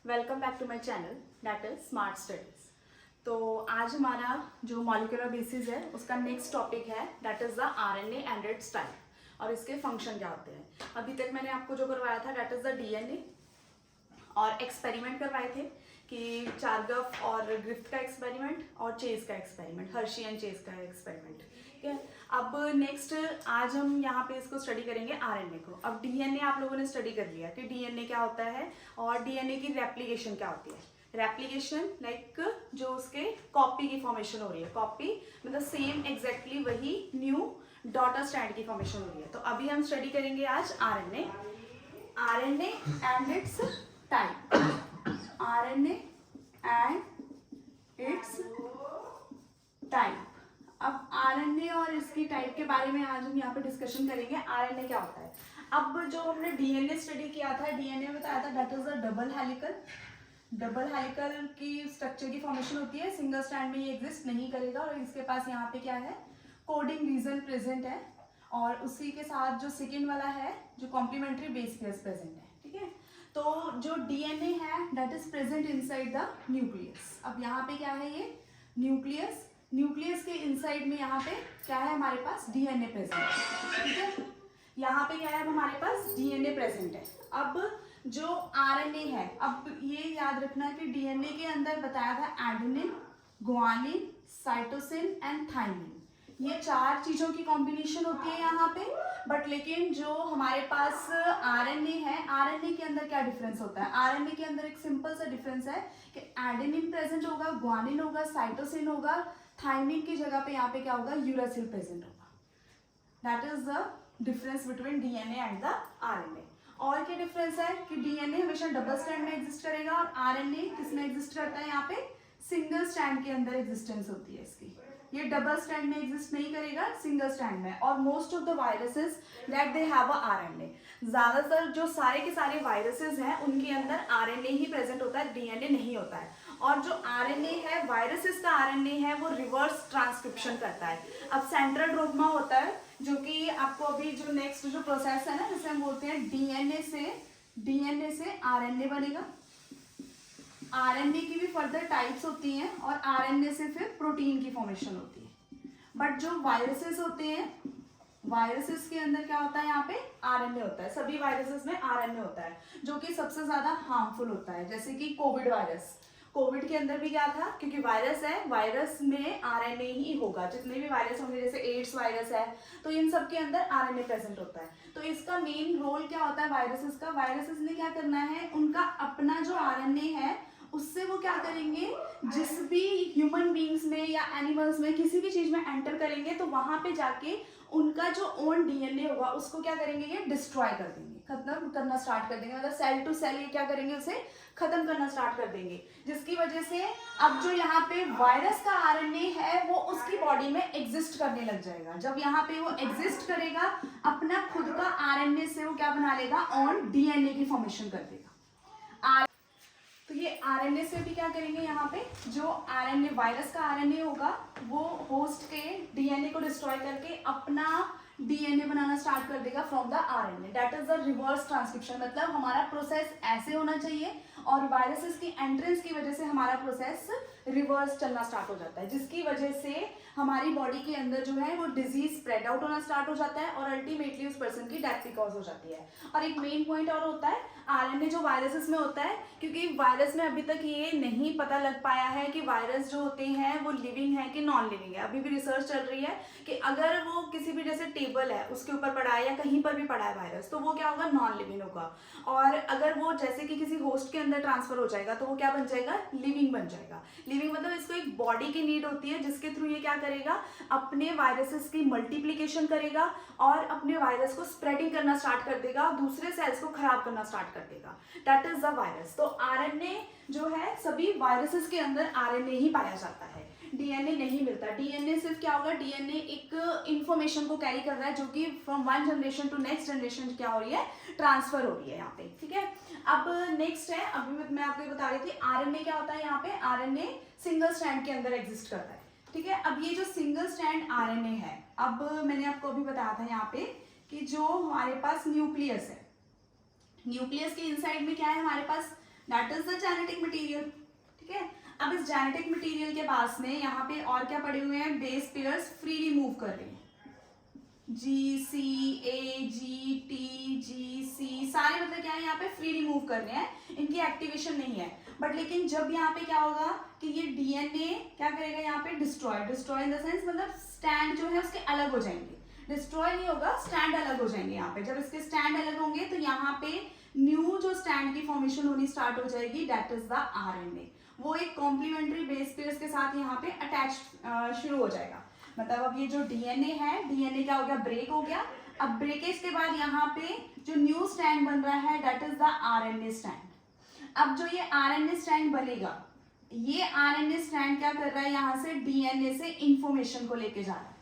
Welcome back to my channel that is smart studies. तो आज हमारा जो मॉलिक्यूलर बेसिस है उसका नेक्स्ट टॉपिक है that is the RNA and its type और इसके फंक्शन क्या होते हैं। अभी तक मैंने आपको जो करवाया था दैट इज द डीएनए और एक्सपेरिमेंट करवाए थे कि चार्गफ और ग्रिफ्ट का एक्सपेरिमेंट और चेज का एक्सपेरिमेंट, हर्शी एंड चेज का एक्सपेरिमेंट। ठीक है, अब नेक्स्ट आज हम यहाँ पे इसको स्टडी करेंगे आरएनए को। अब डीएनए आप लोगों ने स्टडी कर लिया कि डीएनए क्या होता है और डीएनए की रेप्लिकेशन क्या होती है। रेप्लिकेशन लाइक जो उसके कॉपी की फॉर्मेशन हो रही है, कॉपी मतलब सेम एग्जैक्टली वही न्यू डॉटर स्ट्रैंड की फॉर्मेशन हो रही है। तो अभी हम स्टडी करेंगे आज RNA and its type, RNA and its type. अब आरएनए और इसकी टाइप के बारे में आज हम यहाँ पे डिस्कशन करेंगे। आरएनए क्या होता है? अब जो हमने डीएनए स्टडी किया था, डीएनए में बताया था that is a double helical की स्ट्रक्चर की फॉर्मेशन होती है। सिंगल स्ट्रैंड में ये एग्जिस्ट नहीं करेगा और इसके पास यहाँ पे क्या है, कोडिंग रीजन प्रेजेंट है और उसी के साथ जो सेकेंड वाला है जो कॉम्प्लीमेंट्री बेस पेयर्स प्रेजेंट है। ठीक है, तो जो डीएनए है that is present inside the nucleus. अब यहाँ पे क्या है, ये न्यूक्लियस के इनसाइड में यहाँ पे क्या है, हमारे पास डीएनए प्रेजेंट है। ठीक है, यहाँ पे क्या है, हमारे पास डीएनए प्रेजेंट है। अब जो आरएनए है, अब ये याद रखना कि डीएनए के अंदर बताया था adenine, guanine, cytosine and thymine, ये चार चीजों की कॉम्बिनेशन होती है यहाँ पे। बट लेकिन जो हमारे पास आरएनए है, आरएनए के अंदर क्या डिफरेंस होता है? आरएनए के अंदर एक सिंपल सा डिफरेंस है कि एडेनिन प्रेजेंट होगा, गुआनिन होगा, साइटोसिन होगा, थाइमिन की जगह पे यहाँ पे क्या होगा, यूरासिल प्रेजेंट होगा। That is the difference between DNA and the RNA. और क्या डिफरेंस है कि डीएनए हमेशा डबल स्ट्रैंड में एग्जिस्ट करेगा और आरएनए किसमें एग्जिस्ट करता है, यहाँ पे सिंगल स्ट्रैंड के अंदर एग्जिस्टेंस होती है इसकी। ये डबल स्ट्रैंड में एग्जिस्ट नहीं करेगा, सिंगल स्ट्रैंड में। और most of the viruses that they have a RNA, ज्यादातर जो सारे के सारे वायरसेस हैं उनके अंदर आरएनए ही प्रेजेंट होता है, डीएनए नहीं होता है। और जो आरएनए है, वायरसेस का आरएनए है, वो रिवर्स ट्रांसक्रिप्शन करता है। अब सेंट्रल डोग्मा होता है जो कि आपको अभी जो नेक्स्ट जो प्रोसेस है ना, जिसे हम बोलते हैं डीएनए से आरएनए बनेगा। आरएनए की भी फर्दर टाइप्स होती हैं और आरएनए से फिर प्रोटीन की फॉर्मेशन होती है। बट जो वायरसेस होते हैं, वायरसेस के अंदर क्या होता है, यहाँ पे आरएनए होता है। सभी वायरसेस में आरएनए होता है जो कि सबसे ज्यादा हार्मफुल होता है। जैसे कि कोविड वायरस, कोविड के अंदर भी क्या था, क्योंकि वायरस है, वायरस में आरएनए ही होगा। जितने भी वायरस होंगे, जैसे एड्स वायरस है, तो इन सब के अंदर आरएनए प्रेजेंट होता है। तो इसका मेन रोल क्या होता है वायरसेस का? वायरसेस ने क्या करना है, उनका अपना जो आरएनए है उससे वो क्या करेंगे, जिस भी ह्यूमन बींग्स में या एनिमल्स में किसी भी चीज में एंटर करेंगे तो वहां पे जाके उनका जो ओन डीएनए होगा उसको क्या करेंगे, ये डिस्ट्रॉय कर देंगे, खत्म करना स्टार्ट कर देंगे। मतलब सेल टू सेल ये क्या करेंगे, उसे खत्म करना स्टार्ट कर देंगे। जिसकी वजह से अब जो यहाँ पे वायरस का आरएनए है वो उसकी बॉडी में एग्जिस्ट करने लग जाएगा। जब यहाँ पे वो एग्जिस्ट करेगा, अपना खुद का आरएनए से वो क्या बना लेगा, ऑन डीएनए की फॉर्मेशन कर देगा। तो ये आरएनए से भी क्या करेंगे, यहाँ पे जो आरएनए वायरस का आरएनए होगा वो होस्ट के डीएनए को डिस्ट्रॉय करके अपना डीएनए बनाना स्टार्ट कर देगा from the RNA. That is the reverse transcription. मतलब हमारा प्रोसेस ऐसे होना चाहिए और वायरसेस की एंट्रेंस की वजह से हमारा प्रोसेस रिवर्स चलना स्टार्ट हो जाता है, जिसकी वजह से हमारी बॉडी के अंदर जो है वो डिजीज स्प्रेड आउट होना स्टार्ट हो जाता है और अल्टीमेटली उस पर्सन की डेथ भी कॉज हो जाती है। और एक मेन पॉइंट और होता है आरएनए जो वायरसेस में होता है, क्योंकि वायरस में अभी तक ये नहीं पता लग पाया है कि वायरस जो होते हैं वो लिविंग है कि नॉन लिविंग है। अभी भी रिसर्च चल रही है कि अगर वो किसी भी जैसे टेबल है उसके ऊपर पड़ा है या कहीं पर भी पड़ा है वायरस, तो वो क्या होगा, नॉन लिविंग होगा। और अगर वो जैसे कि किसी होस्ट के अंदर ट्रांसफर हो जाएगा तो वो क्या बन जाएगा, लिविंग बन जाएगा। लिविंग मतलब इसको एक बॉडी की नीड होती है जिसके थ्रू ये क्या करेगा, अपने वायरसेस की मल्टीप्लिकेशन करेगा और अपने वायरस को स्प्रेडिंग करना स्टार्ट कर देगा, दूसरे सेल्स को खराब करना स्टार्ट कर देगा। That is the virus. तो आरएनए जो है, सभी वायरसेस के अंदर आरएनए ही पाया जाता है, डीएनए नहीं मिलता। डीएनए सिर्फ क्या होगा, डीएनए एक इंफॉर्मेशन को कैरी कर रहा है जो कि from one generation to next generation क्या हो रही है, ट्रांसफर हो रही है यहाँ पे। ठीक है, अब नेक्स्ट है, अभी मैं आपको बता रही थी आरएनए क्या होता है। यहाँ पे आरएनए सिंगल स्ट्रैंड के अंदर एग्जिस्ट करता है। ठीक है, अब ये जो सिंगल स्ट्रैंड आरएनए है, अब मैंने आपको अभी बताया था यहाँ पे कि जो हमारे पास न्यूक्लियस है, न्यूक्लियस के इनसाइड में क्या है, हमारे पास that is the genetic material, ठीक है। अब इस जेनेटिक मटेरियल के पास में यहाँ पे और क्या पड़े हुए हैं, बेस पेयर्स फ्रीली मूव कर रहे हैं, जी सी ए जी टी जी सी सारे मतलब क्या है यहाँ पे फ्रीली मूव कर रहे हैं, इनकी एक्टिवेशन नहीं है। बट लेकिन जब यहाँ पे क्या होगा कि ये डीएनए क्या करेगा यहाँ पे, डिस्ट्रॉय इन द सेंस मतलब स्टैंड जो है उसके अलग हो जाएंगे, डिस्ट्रॉय नहीं होगा, स्टैंड अलग हो जाएंगे यहाँ पे। जब इसके स्टैंड अलग होंगे तो यहाँ पे न्यू जो स्टैंड की फॉर्मेशन होनी स्टार्ट हो जाएगी, दैट इज द आरएनए। वो एक कॉम्प्लीमेंट्री बेस पेयर्स के साथ यहाँ पे अटैच शुरू हो जाएगा। मतलब अब ये जो डीएनए है, डीएनए क्या हो गया, ब्रेक हो गया। अब ब्रेकेज के बाद यहाँ पे जो न्यू स्टैंड बन रहा है that is the RNA stand. अब जो ये आरएनए स्टैंड बनेगा, ये आरएनए स्टैंड क्या कर रहा है, यहाँ से डीएनए से इंफॉर्मेशन को लेके जा रहा है,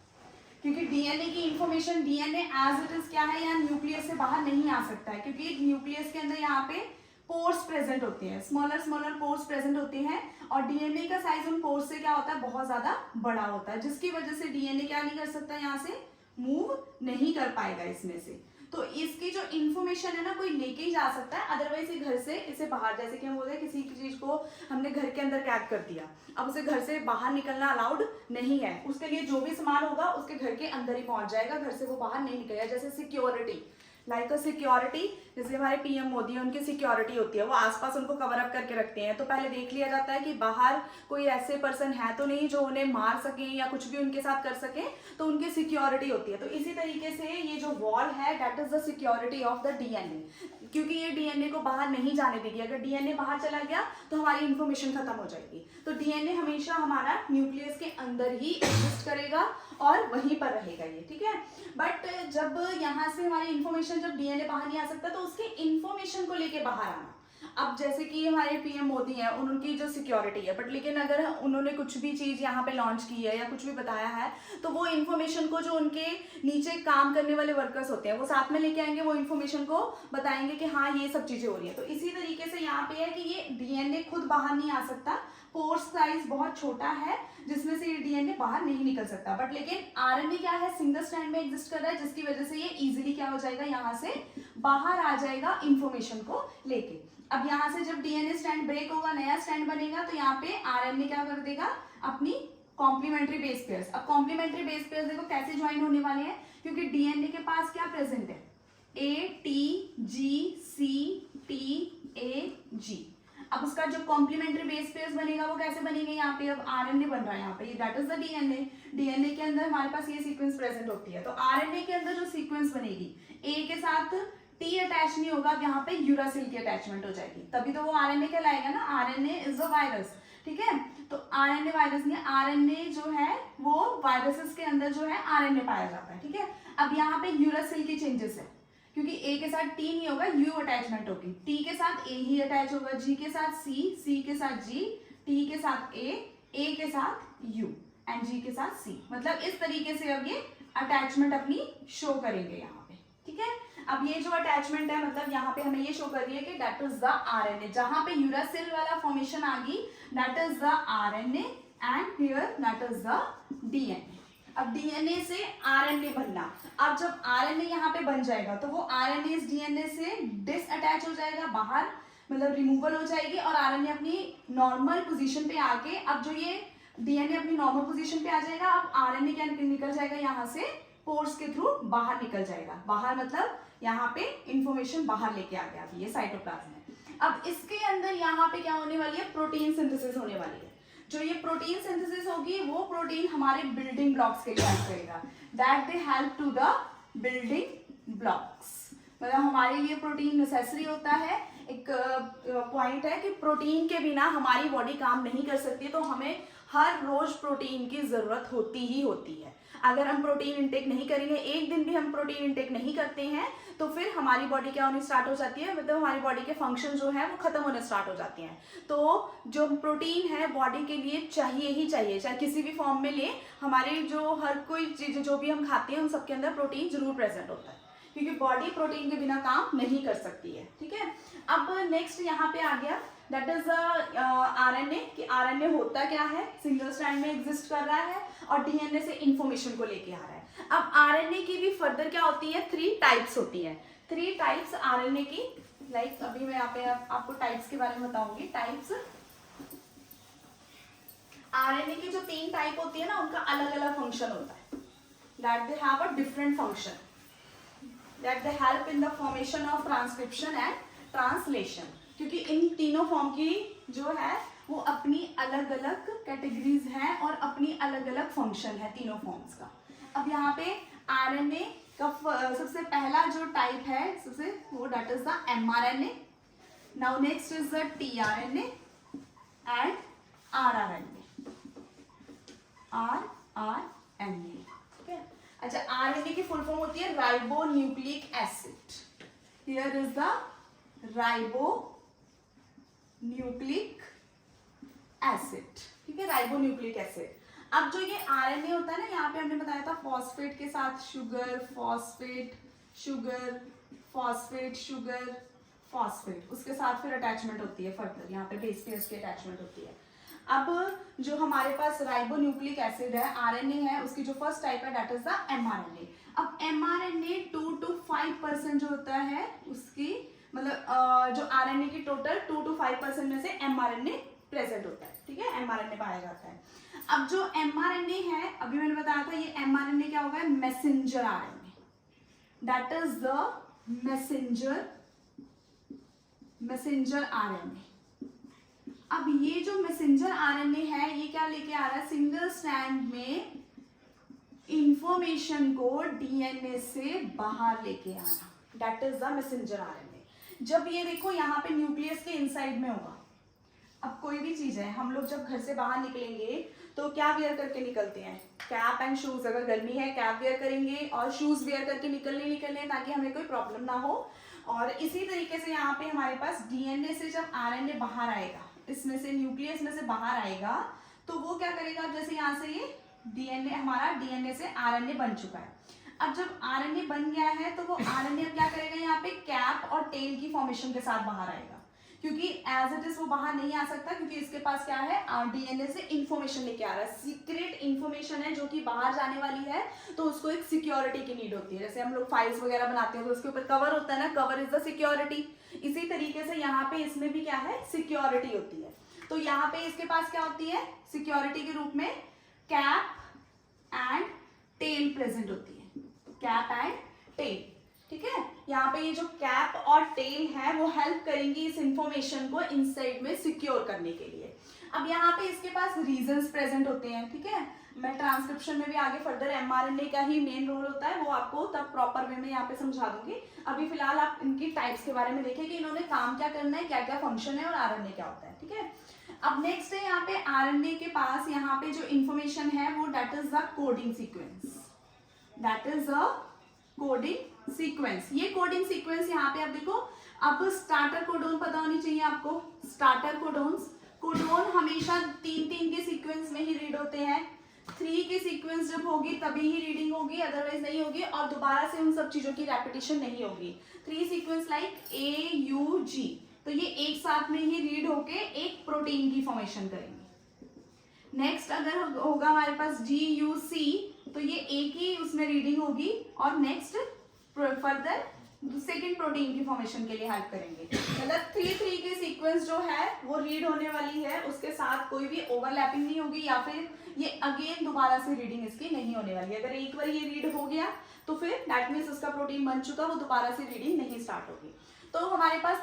क्योंकि डीएनए की information, DNA as it is क्या है, यहाँ न्यूक्लियस से बाहर नहीं आ सकता है, क्योंकि न्यूक्लियस के अंदर यहाँ पे पोर्स प्रेजेंट होते हैं, स्मॉलर पोर्स प्रेजेंट होते हैं, और डीएनए का साइज उन पोर्स से क्या होता है, बहुत ज्यादा बड़ा होता है, जिसकी वजह से डीएनए क्या नहीं कर सकता, यहाँ से मूव नहीं कर पाएगा इसमें से। तो इसकी जो इन्फॉर्मेशन है ना, कोई लेके ही जा सकता है, अदरवाइज ये घर से इसे बाहर, जैसे कि हम बोलते हैं किसी चीज को हमने घर के अंदर कैद कर दिया, अब उसे घर से बाहर निकलना अलाउड नहीं है, उसके लिए जो भी सामान होगा उसके घर के अंदर ही पहुंच जाएगा, घर से वो बाहर नहीं निकलेगा। जैसे सिक्योरिटी, लाइक अ सिक्योरिटी, जैसे हमारे पीएम मोदी है, उनकी सिक्योरिटी होती है, वो आसपास उनको कवर अप करके रखते हैं, तो पहले देख लिया जाता है कि बाहर कोई ऐसे पर्सन है तो नहीं जो उन्हें मार सके या कुछ भी उनके साथ कर सके, तो उनकी सिक्योरिटी होती है। तो इसी तरीके से ये जो वॉल है that is the security of the DNA, क्योंकि ये डीएनए को बाहर नहीं जाने देगी। अगर डीएनए बाहर चला गया तो हमारी इंफॉर्मेशन खत्म हो जाएगी। तो डीएनए हमेशा हमारा न्यूक्लियस के अंदर ही एग्जिस्ट करेगा और वहीं पर रहेगा ये, ठीक है। बट जब यहाँ से हमारी इंफॉर्मेशन, जब डीएनए बाहर नहीं आ सकता तो उसकी इंफॉर्मेशन को लेके बाहर आना। अब जैसे कि हमारे पीएम मोदी हैं, उनकी जो सिक्योरिटी है, बट लेकिन अगर उन्होंने कुछ भी चीज़ यहाँ पे लॉन्च की है या कुछ भी बताया है, तो वो इन्फॉर्मेशन को जो उनके नीचे काम करने वाले वर्कर्स होते हैं वो साथ में लेके आएंगे, वो इन्फॉर्मेशन को बताएंगे कि हाँ ये सब चीज़ें हो रही है। तो इसी तरीके से यहाँ पे है कि ये डीएनए खुद बाहर नहीं आ सकता, पोर्स साइज बहुत छोटा है जिसमें से ये डीएनए बाहर नहीं निकल सकता। बट लेकिन आरएनए क्या है, सिंगल स्ट्रैंड में एग्जिस्ट कर रहा है, जिसकी वजह से ये इजीली क्या हो जाएगा, यहाँ से बाहर आ जाएगा इंफॉर्मेशन को लेके। अब यहाँ से जब डीएनए स्ट्रैंड ब्रेक होगा, नया स्ट्रैंड बनेगा, तो यहाँ पे आरएनए क्या कर देगा, अपनी कॉम्प्लीमेंट्री बेस पेयर्स। अब कॉम्प्लीमेंट्री बेस पेयर्स देखो कैसे ज्वाइन होने वाले हैं, क्योंकि डीएनए के पास क्या प्रेजेंट है, A T G C T A जी। अब उसका जो कॉम्प्लीमेंट्री बेस पेयर्स बनेगा वो कैसे बनेंगे, यहाँ पे अब आरएनए बन रहा है, यहाँ पे ये that is the DNA. DNA के अंदर हमारे पास ये सीक्वेंस प्रेजेंट होती है, तो आरएनए के अंदर जो सीक्वेंस बनेगी, ए के साथ टी अटैच नहीं होगा, यहाँ पे यूरासिल की अटैचमेंट हो जाएगी, तभी तो वो आरएनए कहलाएगा ना। आरएनए इज अ वायरस, ठीक है। तो आरएनए वायरस नहीं, आरएनए जो है वो वायरसेस के अंदर जो है आरएनए पाया जाता है, ठीक है। अब यहाँ पे यूरासिल की चेंजेस है, क्योंकि ए के साथ टी नहीं होगा, यू अटैचमेंट होगी, टी के साथ ए ही अटैच होगा, जी के साथ सी, सी के साथ जी, टी के साथ ए के साथ यू एंड जी के साथ सी। मतलब इस तरीके से अब ये अटैचमेंट अपनी शो करेंगे यहाँ पे, ठीक है। अब ये जो अटैचमेंट है, मतलब यहाँ पे हमें ये शो कर रही है कि दैट इज द आरएनए। जहां पे यूरासिल वाला फॉर्मेशन आ गई, that is the RNA and here that is the DNA. अब डीएनए से आरएनए बनना, अब जब आरएनए यहाँ पे बन जाएगा तो वो आरएनए इस डीएनए से डिसअटैच हो जाएगा, बाहर मतलब रिमूवल हो जाएगी, और आरएनए अपनी नॉर्मल पोजीशन पे आके, अब जो ये डीएनए अपनी नॉर्मल पोजीशन पे आ जाएगा, अब आरएनए क्या निकल जाएगा, यहाँ से पोर्स के थ्रू बाहर निकल जाएगा। बाहर मतलब यहाँ पे इंफॉर्मेशन बाहर लेके आ गया, ये साइटोप्लाज्म है। अब इसके अंदर यहाँ पे क्या होने वाली है, प्रोटीन सिंथेसिस होने वाली है। जो ये प्रोटीन सिंथेसिस होगी, वो प्रोटीन हमारे बिल्डिंग ब्लॉक्स के लिए हेल्प करेगा, that they help to the building blocks. मतलब हमारे लिए प्रोटीन नेसेसरी होता है। एक पॉइंट है कि प्रोटीन के बिना हमारी बॉडी काम नहीं कर सकती, तो हमें हर रोज प्रोटीन की जरूरत होती ही होती है। अगर हम प्रोटीन इंटेक नहीं करेंगे, एक दिन भी हम प्रोटीन इंटेक नहीं करते हैं, तो फिर हमारी बॉडी क्या होनी स्टार्ट हो जाती है, मतलब हमारी बॉडी के फंक्शन जो है वो खत्म होने स्टार्ट हो जाते हैं। तो जो प्रोटीन है बॉडी के लिए चाहिए ही चाहिए, चाहे किसी भी फॉर्म में ले, हमारे जो हर कोई चीज जो भी हम खाते हैं उन सबके अंदर प्रोटीन जरूर प्रेजेंट होता है, क्योंकि बॉडी प्रोटीन के बिना काम नहीं कर सकती है, ठीक है। अब नेक्स्ट यहाँ पे आ गया, दैट इज आरएनए, कि आरएनए होता क्या है, सिंगल स्ट्रैंड में एग्जिस्ट कर रहा है और डीएनए से इंफॉर्मेशन को लेके आ रहा है। अब आरएनए की भी फर्दर क्या होती है, 3 टाइप्स होती है, 3 टाइप्स आरएनए की लाइक अभी मैं यहाँ पे आपको टाइप्स के बारे में बताऊंगी. टाइप्स, आरएनए की जो 3 टाइप होती है ना, उनका अलग अलग फंक्शन होता है. That they have a different function, that they help in the formation of transcription and translation. क्योंकि इन तीनों फॉर्म की जो है वो अपनी अलग अलग कैटेगरीज हैं और अपनी अलग अलग फंक्शन है तीनों फॉर्म्स का. अब यहाँ पे आरएनए का सबसे पहला जो टाइप है सबसे वो that is the mRNA. Now next is the tRNA and rRNA. RRNA. ठीक है. अच्छा, आरएनए की फुल फॉर्म होती है ribo nucleic acid. Here is the ribo nucleic acid. ठीक है, राइबो न्यूक्लिक एसिड. अब जो ये आरएनए होता है ना, यहाँ पे हमने बताया था फॉस्फेट के साथ sugar, phosphate sugar, phosphate sugar, phosphate, उसके साथ फिर अटैचमेंट होती है फर्दर, यहाँ पे बेस पेयर्स की अटैचमेंट होती है. अब जो हमारे पास राइबो न्यूक्लिक एसिड है, आरएनए है, उसकी जो फर्स्ट टाइप है दैट इज द एमआरएनए. अब एमआरएनए 2 to 5% जो होता है उसकी, मतलब जो आरएनए की टोटल 2 to 5% में से एमआरएनए प्रेजेंट होता है. ठीक है, एमआरएनए पाया जाता है. अब जो एमआरएनए है, अभी मैंने बताया था, ये एमआरएनए क्या होगा, messenger RNA. That is the messenger RNA. अब ये जो मैसेंजर आरएनए है, ये क्या लेके आ रहा है, सिंगल स्ट्रैंड में इंफॉर्मेशन को डीएनए से बाहर लेके आना. That is the messenger RNA. जब ये देखो यहाँ पे न्यूक्लियस के इनसाइड में होगा. अब कोई भी चीज है, हम लोग जब घर से बाहर निकलेंगे तो क्या वेयर करके निकलते हैं, कैप एंड शूज. अगर गर्मी है कैप वेयर करेंगे और शूज वेयर करके निकलने ताकि हमें कोई प्रॉब्लम ना हो. और इसी तरीके से यहाँ पे हमारे पास डीएनए से जब आरएनए बाहर आएगा, इसमें से न्यूक्लियस में से बाहर आएगा, तो वो क्या करेगा, जैसे यहाँ से ये डीएनए, हमारा डीएनए से आरएनए बन चुका है. अब जब आरएनए बन गया है तो वो आरएनए क्या करेगा, यहाँ पे कैप और टेल की फॉर्मेशन के साथ बाहर आएगा. क्योंकि एज इट इज वो बाहर नहीं आ सकता, क्योंकि इसके पास क्या है, डीएनए से इंफॉर्मेशन लेके आ रहा है. सीक्रेट इंफॉर्मेशन है जो कि बाहर जाने वाली है, तो उसको एक सिक्योरिटी की नीड होती है. जैसे हम लोग फाइल्स वगैरह बनाते हैं तो उसके ऊपर कवर होता है ना, कवर इज द सिक्योरिटी. इसी तरीके से यहाँ पे इसमें भी क्या है, सिक्योरिटी होती है. तो यहाँ पे इसके पास क्या होती है, सिक्योरिटी के रूप में कैप एंड टेल प्रेजेंट होती है. Cap and tail. ठीक है, यहाँ पे ये जो कैप और टेल है वो हेल्प करेंगी इस इंफॉर्मेशन को इनसाइड में सिक्योर करने के लिए. अब यहाँ पे इसके पास रीजंस प्रेजेंट होते हैं. ठीक है, मैं ट्रांसक्रिप्शन में भी आगे फर्दर एमआरएनए का ही मेन रोल होता है, वो आपको तब प्रॉपर वे में यहाँ पे समझा दूंगी. अभी फिलहाल आप इनकी टाइप्स के बारे में देखें कि इन्होंने काम क्या करना है, क्या क्या फंक्शन है और आरएनए क्या होता है. ठीक है, अब नेक्स्ट है यहाँ पे आरएनए के पास यहाँ पे जो इंफॉर्मेशन है वो that is the coding sequence. That is a coding sequence. ये कोडिंग सीक्वेंस यहाँ पे आप देखो, अब स्टार्टर कोडोन पता होनी चाहिए आपको. स्टार्टर कोडोन हमेशा 3 के सीक्वेंस में ही रीड होते हैं. 3 के सीक्वेंस जब होगी तभी ही रीडिंग होगी, अदरवाइज नहीं होगी. और दोबारा से उन सब चीजों की रेपिटेशन नहीं होगी. 3 सीक्वेंस लाइक AUG, तो ये एक साथ में ही रीड होके एक प्रोटीन की फॉर्मेशन करेंगे. नेक्स्ट अगर होगा हमारे पास GUC, तो ये एक ही उसमें रीडिंग होगी और नेक्स्ट फर्दर सेकेंड प्रोटीन की फॉर्मेशन के लिए हेल्प करेंगे. मतलब 3 के सीक्वेंस जो है वो रीड होने वाली है, उसके साथ कोई भी ओवरलैपिंग नहीं होगी या फिर ये अगेन दोबारा से रीडिंग इसकी नहीं होने वाली. अगर एक बार ये रीड हो गया तो फिर दैट मीन्स उसका प्रोटीन बन चुका, वो दोबारा से रीडिंग नहीं स्टार्ट होगी. तो हमारे पास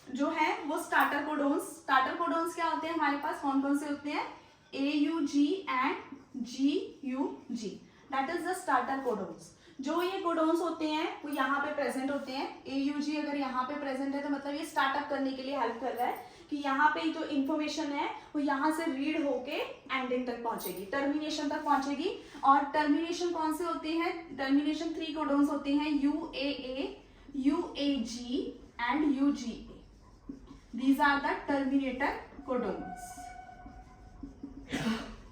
जो है वो स्टार्टर कोडोन्स क्या होते हैं हमारे पास, कौन कौन से होते हैं, AUG and GUG. That is the starter codons. जो ये कोडोन्स होते हैं वो यहाँ पे प्रेजेंट होते हैं. AUG अगर यहाँ पे प्रेजेंट है तो मतलब ये स्टार्टअप करने के लिए हेल्प कर रहा है कि यहाँ पे जो इन्फॉर्मेशन है वो यहाँ से रीड होके एंडिंग तक पहुंचेगी, टर्मिनेशन तक पहुंचेगी. और टर्मिनेशन कौन से होते हैं, टर्मिनेशन 3 कोडोन्स होते हैं, UAA, UAG and UGA. These are the terminator codons.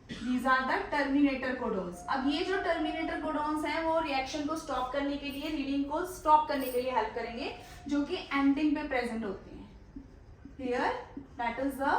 These are the terminator codons. अब ये जो terminator codons हैं वो रिएक्शन को स्टॉप करने के लिए, रीडिंग को स्टॉप करने के लिए हेल्प करेंगे, जो कि एंडिंग पे प्रेजेंट होते हैं. Here that is the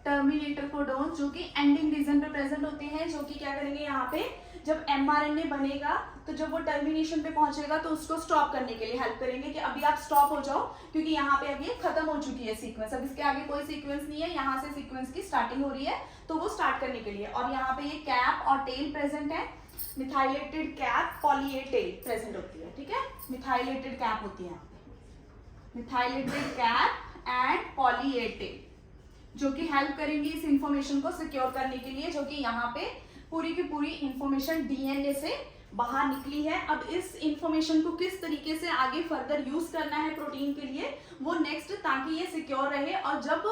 terminator codons, जो कि एंडिंग रीजन पे प्रेजेंट होते हैं, जो कि क्या करेंगे यहाँ पे जब mRNA बनेगा तो जब वो टर्मिनेशन पे पहुंचेगा तो उसको स्टॉप करने के लिए हेल्प करेंगे कि अभी आप स्टॉप हो जाओ, क्योंकि यहाँ पे अब ये खत्म हो चुकी है सीक्वेंस, अब इसके आगे कोई सीक्वेंस नहीं है, यहाँ से सीक्वेंस की स्टार्टिंग हो रही है, तो वो स्टार्ट करने के लिए। और यहाँ पे ये कैप और टेल प्रेजेंट है, methylated cap poly A tail present होती है, ठीक है, मिथाइलेटेड कैप होती है, methylated cap and poly A tail, जो कि हेल्प करेंगी इस इंफॉर्मेशन को सिक्योर करने के लिए, जो कि यहाँ पे पूरी की पूरी इंफॉर्मेशन डीएनए से बाहर निकली है। अब इस इंफॉर्मेशन को किस तरीके से आगे फर्दर यूज करना है प्रोटीन के लिए, वो नेक्स्ट, ताकि ये सिक्योर रहे और जब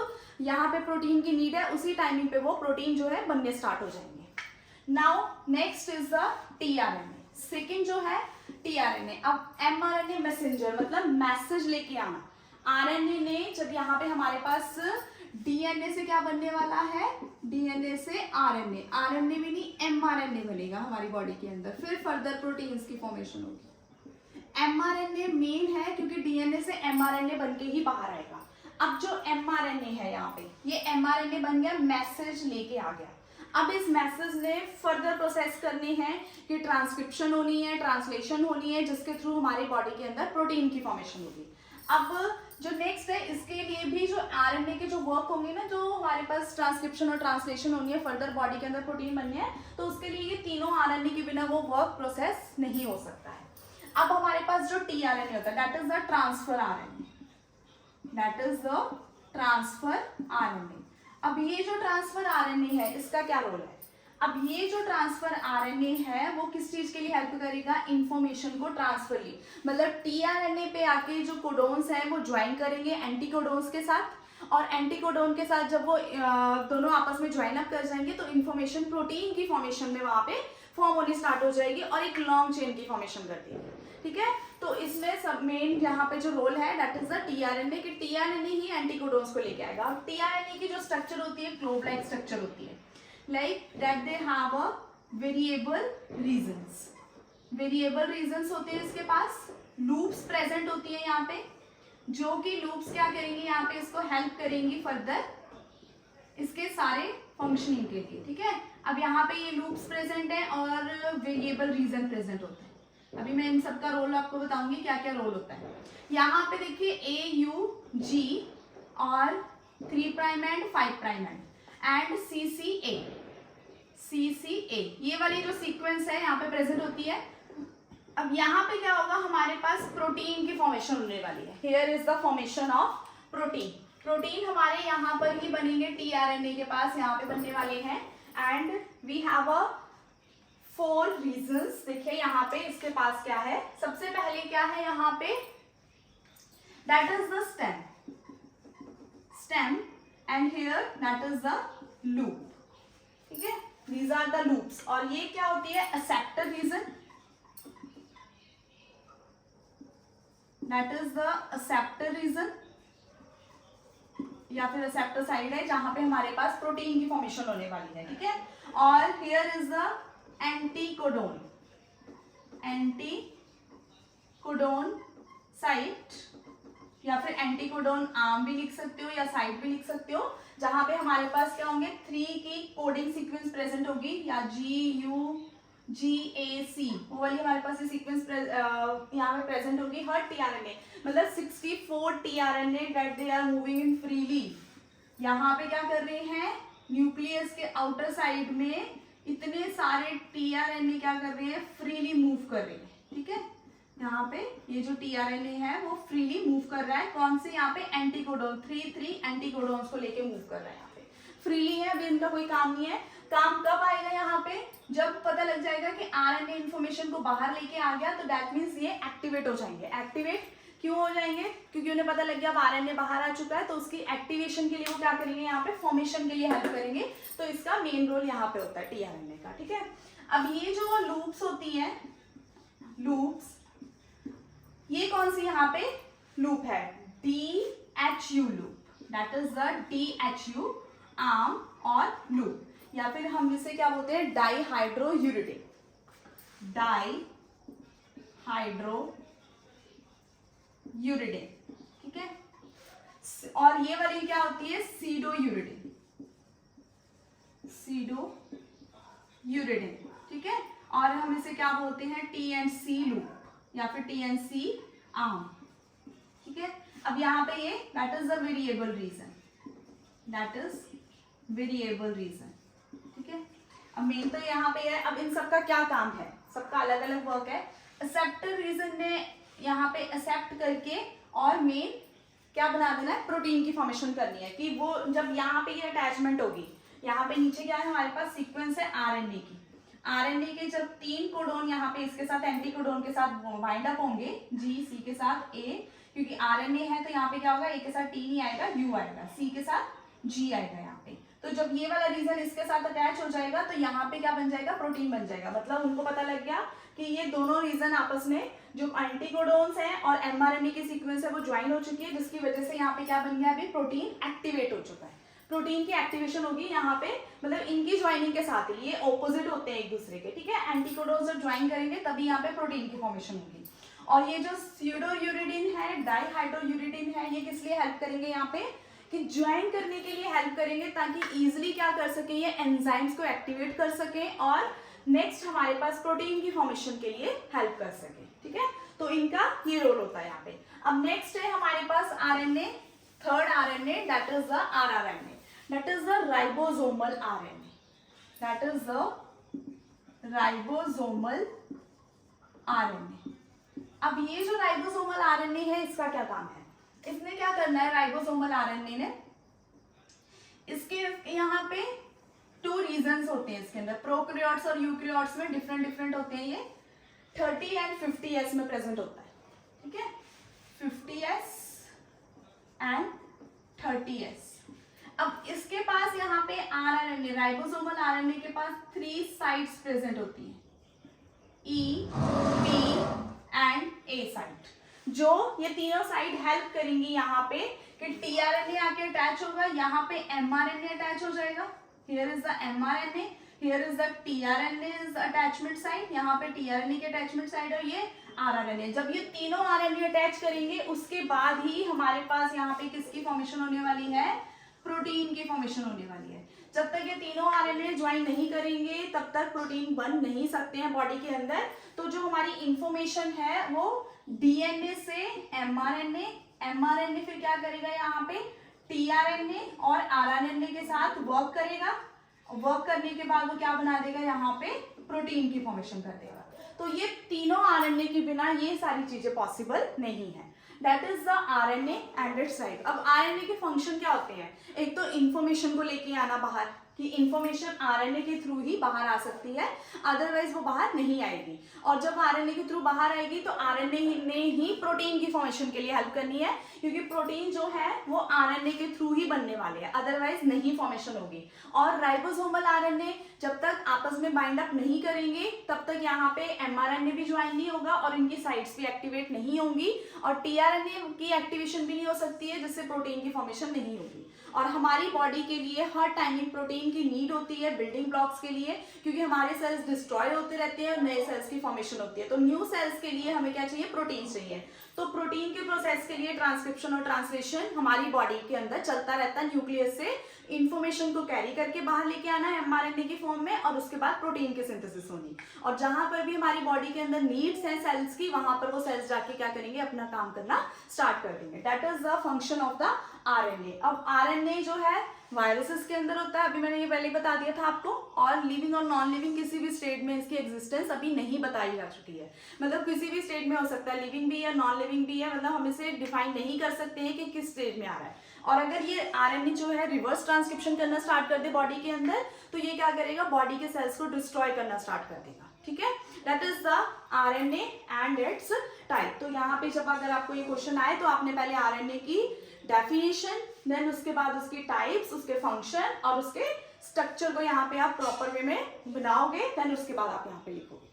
यहाँ पे प्रोटीन की नीड है उसी टाइमिंग पे वो प्रोटीन जो है बनने स्टार्ट हो जाएंगे। Now next is the tRNA, second जो है टीआरएनए। अब एमआरएनए मैसेंजर मतलब मैसेज लेके आना, आरएनए ने जब यहाँ पे हमारे पास डीएनए से क्या बनने वाला है, डीएनए से आरएनए, आरएनए भी नहीं एमआरएनए बनेगा हमारी बॉडी के अंदर, फिर फर्दर प्रोटीन्स की फॉर्मेशन होगी। एमआरएनए मेन है क्योंकि डीएनए से एमआरएनए बनके ही बाहर आएगा। अब जो एमआरएनए है यहाँ पे, ये एमआरएनए बन गया, मैसेज लेके आ गया। अब इस मैसेज ने फर्दर प्रोसेस करनी है कि ट्रांसक्रिप्शन होनी है, ट्रांसलेशन होनी है, जिसके थ्रू हमारी बॉडी के अंदर प्रोटीन की फॉर्मेशन होगी। अब जो नेक्स्ट है, इसके लिए भी जो आरएनए के जो वर्क होंगे ना, जो हमारे पास ट्रांसक्रिप्शन और ट्रांसलेशन होनी है, फर्दर बॉडी के अंदर प्रोटीन बननी है, तो उसके लिए ये तीनों आरएनए के बिना वो वर्क प्रोसेस नहीं हो सकता है। अब हमारे पास जो टीआरएनए होता है, that is the transfer RNA, that is the transfer RNA. अब ये जो ट्रांसफर आरएनए है, इसका क्या रोल है? अब ये जो ट्रांसफर आरएनए है वो किस चीज के लिए हेल्प करेगा, इंफॉर्मेशन को ट्रांसफर लिए, मतलब टीआरएनए पे आके जो कोडोन्स हैं वो ज्वाइन करेंगे एंटीकोडोन्स के साथ, और एंटीकोडोन के साथ जब वो दोनों आपस में ज्वाइन अप कर जाएंगे तो इंफॉर्मेशन प्रोटीन की फॉर्मेशन में वहां पे फॉर्म होनी स्टार्ट हो जाएगी और एक लॉन्ग चेन की फॉर्मेशन कर देगी, ठीक है। तो इसमें सब मेन यहाँ पे जो रोल है दैट इज द टीआरएनए, कि टीआरएनए ही एंटीकोडोन्स को लेके आएगा। और टीआरएनए की जो स्ट्रक्चर होती है ग्लोब लाइक स्ट्रक्चर होती है, like that they have a variable regions, variable regions होते हैं इसके पास, loops present होती है यहाँ पे, जो कि loops क्या करेंगे यहाँ पे, इसको help करेंगी फर्दर इसके सारे फंक्शनिंग के लिए, ठीक है। अब यहाँ पे ये loops present है और variable region present होते हैं। अभी मैं इन सब का रोल आपको बताऊंगी क्या क्या रोल होता है। यहाँ पे देखिए AUG और 3' एंड 5' एंड CCA, ये वाली जो सीक्वेंस है यहाँ पे प्रेजेंट होती है। अब यहाँ पे क्या होगा, हमारे पास प्रोटीन की फॉर्मेशन होने वाली है। Here is the formation of protein, protein हमारे यहाँ पर ही बनेंगे, टीआरएनए के पास यहाँ पे बनने वाले हैं। And we have a 4 reasons. देखिए यहाँ पे इसके पास क्या है, सबसे पहले क्या है यहाँ पे, that is the stem and here that is the loop, ठीक है, these are the loops। और ये क्या होती है, acceptor region, that is the acceptor region या फिर acceptor साइड है जहां पे हमारे पास प्रोटीन की फॉर्मेशन होने वाली है, ठीक है। और here is the anticodon, anticodon site या फिर एंटीकोडोन आर्म भी लिख सकते हो या साइट भी लिख सकते हो, जहां पे हमारे पास क्या होंगे 3 की कोडिंग सीक्वेंस प्रेजेंट होगी, या GUGAC, वो वाली हमारे पास ये सीक्वेंस यहाँ पे प्रेजेंट होगी हर टीआरएनए, मतलब 64 tRNA that they are moving in freely. यहाँ पे क्या कर रहे हैं, न्यूक्लियस के आउटर साइड में इतने सारे टीआरएनए क्या कर रहे हैं, फ्रीली मूव कर रहे हैं, ठीक है। यहाँ पे ये जो टीआरएनए है वो फ्रीली मूव कर रहा है, कौन से, यहाँ पे एंटीकोडोन, 3 एंटीकोडोन्स को लेके मूव कर रहा है, यहाँ पे फ्रीली है, अभी इनका कोई काम नहीं है। काम कब आएगा यहाँ पे, जब पता लग जाएगा कि आरएनए इन्फॉर्मेशन को बाहर लेके आ गया, तो दैट मीन्स ये एक्टिवेट हो जाएंगे। एक्टिवेट क्यों हो जाएंगे, क्योंकि उन्हें पता लग गया अब आरएनए बाहर आ चुका है, तो उसकी एक्टिवेशन के लिए वो क्या करेंगे, यहाँ पे फॉर्मेशन के लिए हेल्प करेंगे। तो इसका मेन रोल यहाँ पे होता है टीआरएनए का, ठीक है। अब ये जो लूप्स होती है, लूप्स, ये कौन सी यहाँ पे लूप है, DHU loop, that is the DHU arm और लूप, या फिर हम इसे क्या बोलते हैं, डाईहाइड्रोयूरिडेन, डाईहाइड्रोयूरिडेन, ठीक है। और ये वाली क्या होती है, सीडोयूरिडेन, सीडोयूरिडेन, ठीक है। और हम इसे क्या बोलते हैं, टी-एन-सी लूप या फिर टी-एन-सी आर्म, ठीक है। अब यहाँ पे ये that is the variable region, that is variable region, ठीक है। अब मेन तो यहाँ पे है, अब इन सबका क्या काम है, सबका अलग अलग वर्क है। एक्सेप्टर रीजन ने यहाँ पे एक्सेप्ट करके और मेन क्या बना देना है, प्रोटीन की फॉर्मेशन करनी है कि वो जब यहाँ पे ये अटैचमेंट होगी, यहाँ पे नीचे क्या है हमारे पास सीक्वेंस है आरएनए की, आरएनए के जब 3 कोडोन यहाँ पे इसके साथ एंटी कोडोन के साथ बाइंड अप होंगे, जी सी के साथ ए, क्योंकि आरएनए है तो यहाँ पे क्या होगा, ए के साथ टी नहीं आएगा, यू आएगा, सी के साथ जी आएगा यहाँ पे। तो जब ये वाला रीजन इसके साथ अटैच हो जाएगा तो यहाँ पे क्या बन जाएगा, प्रोटीन बन जाएगा। मतलब उनको पता लग गया कि ये दोनों रीजन आपस में जो एंटीकोडोन्स हैं और एमआरएनए की सीक्वेंस है वो ज्वाइन हो चुकी है, जिसकी वजह से यहाँ पे क्या बन गया, अभी प्रोटीन एक्टिवेट हो चुका है। प्रोटीन की एक्टिवेशन होगी यहाँ पे, मतलब इनकी ज्वाइनिंग के साथ ही, ये ऑपोजिट होते हैं एक दूसरे के, ठीक है। एंटीकोडोन्स जब ज्वाइन करेंगे तभी यहाँ पे प्रोटीन की फॉर्मेशन होगी। और ये जो स्यूडोयूरिडिन है, डाईहाइड्रोयूरिडिन है, ये किस लिए हेल्प करेंगे यहाँ पे, कि ज्वाइन करने के लिए हेल्प करेंगे, ताकि इजिली क्या कर सके, ये एंजाइम्स को एक्टिवेट कर सके और नेक्स्ट हमारे पास प्रोटीन की फॉर्मेशन के लिए हेल्प कर सके, ठीक है। तो इनका ये रोल होता है यहाँ पे। अब नेक्स्ट है हमारे पास RNA, third RNA, that is the rRNA, that is the ribosomal RNA, that is the ribosomal RNA. अब ये जो राइबोसोमल आरएनए है, इसका क्या काम है, इसने क्या करना है, राइबोसोमल आरएनए ने, इसके यहाँ पे 2 रीजन्स होते हैं इसके अंदर, प्रोकैरियोट्स और यूकैरियोट्स में डिफरेंट होते हैं, ये 30 एंड 50s में प्रेजेंट होता है, ठीक है, 50s एंड 30s। अब इसके पास यहाँ पे आरएनए, राइबोसोमल आरएनए के पास 3 साइट्स प्रेजेंट होती हैं, E, B and A site, जो ये तीनों साइड हेल्प करेंगी यहाँ पे कि टीआरएनए आके अटैच होगा, यहाँ पे एमआरएनए अटैच हो जाएगा, here is the mRNA, here is the tRNA is attachment side, यहाँ पे टीआरएनए की अटैचमेंट साइड और ये आरआरएनए। जब ये तीनों आरएनए अटैच करेंगे उसके बाद ही हमारे पास यहाँ पे किसकी फॉर्मेशन होने वाली है, प्रोटीन की फॉर्मेशन होने वाली है। जब तक ये तीनों आरएनए ज्वाइन नहीं करेंगे तब तक प्रोटीन बन नहीं सकते हैं बॉडी के अंदर। तो जो हमारी इंफॉर्मेशन है वो डीएनए से एमआरएनए, एमआरएनए फिर क्या करेगा यहाँ पे टीआरएनए और आरआरएनए के साथ वर्क करेगा, वर्क करने के बाद वो क्या बना देगा, यहाँ पे प्रोटीन की फॉर्मेशन कर देगा। तो ये तीनों आरएनए के बिना ये सारी चीजें पॉसिबल नहीं है। That is the RNA and it's side. अब आरएनए के फंक्शन क्या होते हैं, एक तो इंफॉर्मेशन को लेके आना बाहर, कि इंफॉर्मेशन आरएनए के थ्रू ही बाहर आ सकती है, अदरवाइज वो बाहर नहीं आएगी। और जब आरएनए के थ्रू बाहर आएगी तो आरएनए ने ही प्रोटीन की फॉर्मेशन के लिए हेल्प करनी है, क्योंकि प्रोटीन जो है वो आरएनए के थ्रू ही बनने वाले हैं, अदरवाइज नहीं फॉर्मेशन होगी। और राइबोसोमल आरएनए जब तक आपस में बाइंड अप नहीं करेंगे तब तक यहाँ पे एमआरएनए भी ज्वाइन नहीं होगा और इनकी साइट्स भी एक्टिवेट नहीं होंगी, और टीआरएनए की एक्टिवेशन भी नहीं हो सकती है, जिससे प्रोटीन की फॉर्मेशन नहीं होगी। और हमारी बॉडी के लिए हर टाइमिंग प्रोटीन की नीड होती है बिल्डिंग ब्लॉक्स के लिए, क्योंकि हमारे सेल्स डिस्ट्रॉय होते रहते हैं और नए सेल्स की फॉर्मेशन होती है। तो न्यू सेल्स के लिए हमें क्या चाहिए, प्रोटीन चाहिए। तो प्रोटीन के प्रोसेस के लिए ट्रांसक्रिप्शन और ट्रांसलेशन हमारी बॉडी के अंदर चलता रहता है, न्यूक्लियस से इंफॉर्मेशन को कैरी करके बाहर लेके आना है एमआरएनए की फॉर्म में, और उसके बाद प्रोटीन की सिंथेसिस होनी। और जहां पर भी हमारी बॉडी के अंदर नीड्स हैं सेल्स की, वहां पर वो सेल्स जाके क्या करेंगे, अपना काम करना स्टार्ट कर देंगे। That is the function of the RNA. अब आरएनए जो है वायरसेस के अंदर होता है, अभी मैंने ये पहले बता दिया था आपको, और लिविंग और नॉन लिविंग किसी भी स्टेट में इसकी एग्जिस्टेंस अभी नहीं बताई जा चुकी है। मतलब किसी भी स्टेट में हो सकता है, लिविंग भी है नॉन लिविंग भी है, मतलब हम इसे डिफाइन नहीं कर सकते हैं कि किस स्टेज में आ रहा है। और अगर ये आरएनए जो है रिवर्स ट्रांसक्रिप्शन करना स्टार्ट कर दे बॉडी के अंदर, तो ये क्या करेगा, बॉडी के सेल्स को डिस्ट्रॉय करना स्टार्ट कर देगा, ठीक है। That is the RNA and its type. तो यहाँ पे जब अगर आपको ये क्वेश्चन आए तो आपने पहले आरएनए की डेफिनेशन, देन उसके बाद उसकी टाइप्स, उसके फंक्शन और उसके स्ट्रक्चर को यहाँ पे आप प्रॉपर वे में बनाओगे, देन उसके बाद आप यहाँ पे लिखोगे,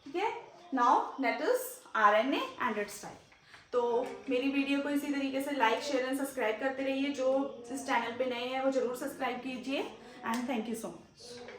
ठीक है। Now that is RNA and its type. तो मेरी वीडियो को इसी तरीके से लाइक, शेयर एंड सब्सक्राइब करते रहिए। जो इस चैनल पे नए हैं वो जरूर सब्सक्राइब कीजिए, and thank you so much.